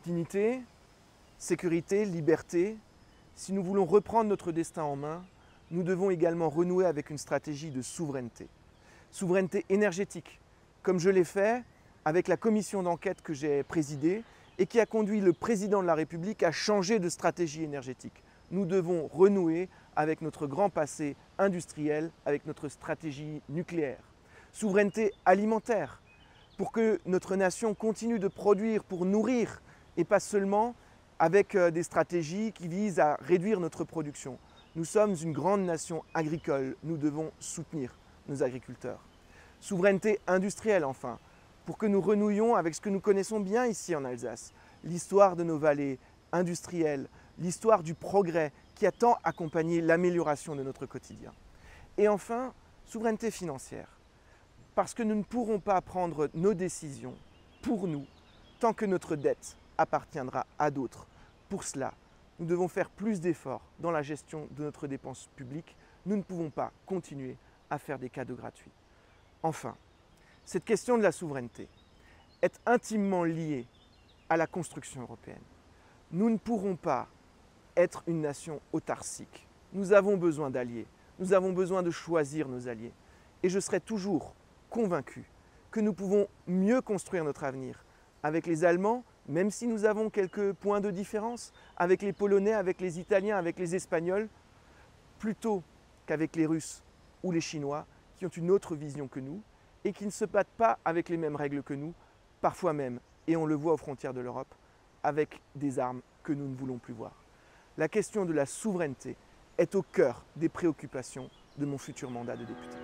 Dignité, sécurité, liberté. Si nous voulons reprendre notre destin en main, nous devons également renouer avec une stratégie de souveraineté. Souveraineté énergétique, comme je l'ai fait avec la commission d'enquête que j'ai présidée et qui a conduit le président de la République à changer de stratégie énergétique. Nous devons renouer avec notre grand passé industriel, avec notre stratégie nucléaire. Souveraineté alimentaire, pour que notre nation continue de produire pour nourrir et pas seulement avec des stratégies qui visent à réduire notre production. Nous sommes une grande nation agricole, nous devons soutenir nos agriculteurs. Souveraineté industrielle enfin, pour que nous renouions avec ce que nous connaissons bien ici en Alsace, l'histoire de nos vallées industrielles, l'histoire du progrès qui a tant accompagné l'amélioration de notre quotidien. Et enfin, souveraineté financière, parce que nous ne pourrons pas prendre nos décisions pour nous tant que notre dette appartiendra à d'autres. Pour cela, nous devons faire plus d'efforts dans la gestion de notre dépense publique. Nous ne pouvons pas continuer à faire des cadeaux gratuits. Enfin, cette question de la souveraineté est intimement liée à la construction européenne. Nous ne pourrons pas être une nation autarcique. Nous avons besoin d'alliés. Nous avons besoin de choisir nos alliés. Et je serai toujours convaincu que nous pouvons mieux construire notre avenir avec les Allemands, même si nous avons quelques points de différence, avec les Polonais, avec les Italiens, avec les Espagnols, plutôt qu'avec les Russes ou les Chinois qui ont une autre vision que nous et qui ne se battent pas avec les mêmes règles que nous, parfois même, et on le voit aux frontières de l'Europe, avec des armes que nous ne voulons plus voir. La question de la souveraineté est au cœur des préoccupations de mon futur mandat de député.